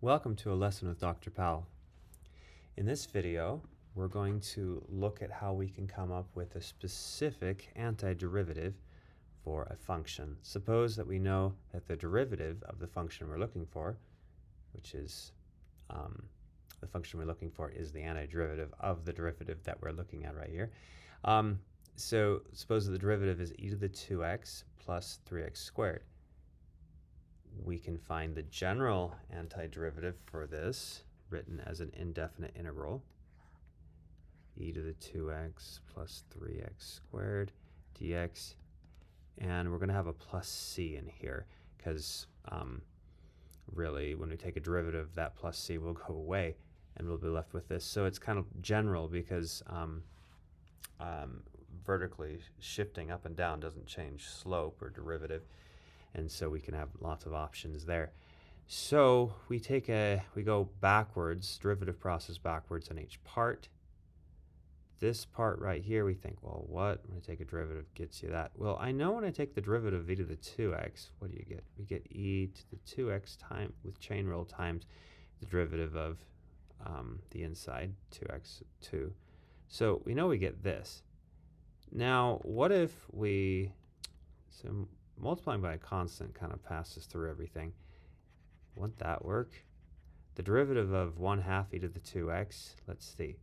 Welcome to a lesson with Dr. Powell. In this video, we're going to look at how we can come up with a specific antiderivative for a function. Suppose that we know that the derivative of the function we're looking for, which is the function we're looking for is the antiderivative of the derivative that we're looking at right here. So suppose that the derivative is e to the 2x plus 3x squared. We can find the general antiderivative for this, written as an indefinite integral, e to the 2x plus 3x squared dx, and we're going to have a plus c in here because really when we take a derivative, that plus c will go away and we'll be left with this. So it's kind of general because vertically shifting up and down doesn't change slope or derivative, and so we can have lots of options there. So we go backwards, derivative process backwards on each part. This part right here, we think, well, what when I take a derivative gets you that? Well, I know when I take the derivative of e to the 2x, what do you get? We get e to the 2x time with chain rule times the derivative of the inside 2x 2. So we know we get this. Now, what if so multiplying by a constant kind of passes through everything. Won't that work? The derivative of 1/2 e to the 2x, let's see.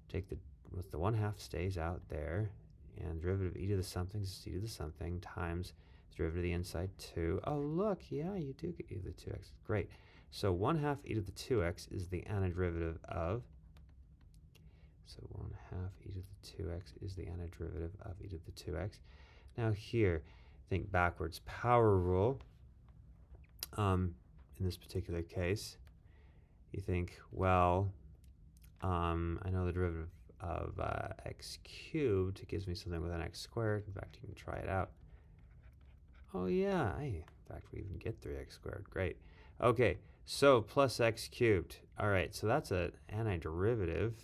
Take the 1/2 stays out there, and derivative of e to the something is e to the something times the derivative of the inside 2. Oh, look, yeah, you do get e to the 2x. Great. So 1/2 e to the 2x is the antiderivative of, so 1/2 e to the 2x is the antiderivative of e to the 2x. Now here, think backwards. Power rule, in this particular case, you think, well, I know the derivative of x cubed gives me something with an x squared. In fact, you can try it out. Oh yeah, in fact, we even get 3x squared. Great. Okay, so plus x cubed. All right, so that's an antiderivative,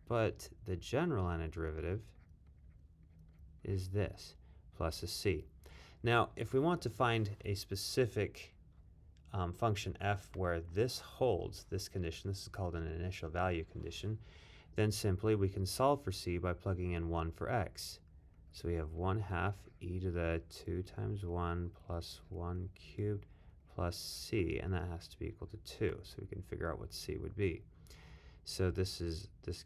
but the general antiderivative is this, plus a c. Now, if we want to find a specific function f where this holds, this condition, this is called an initial value condition, then simply we can solve for c by plugging in 1 for x. So we have 1/2 e to the 2 times 1 plus 1 cubed plus c, and that has to be equal to 2. So we can figure out what c would be. So this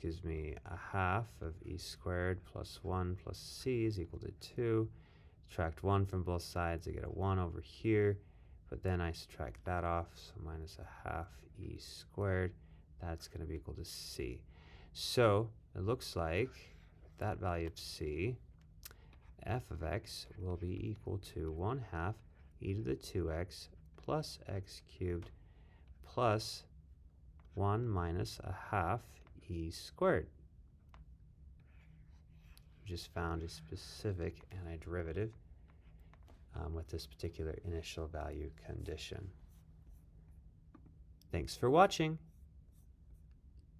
gives me 1/2 of e squared plus 1 plus c is equal to 2. Subtract 1 from both sides, I get a 1 over here, but then I subtract that off, so minus 1/2 e squared, that's going to be equal to c. So it looks like that value of c, f of x, will be equal to 1/2 e to the 2x plus x cubed plus 1 minus 1/2 e squared. We just found a specific antiderivative with this particular initial value condition. Thanks for watching.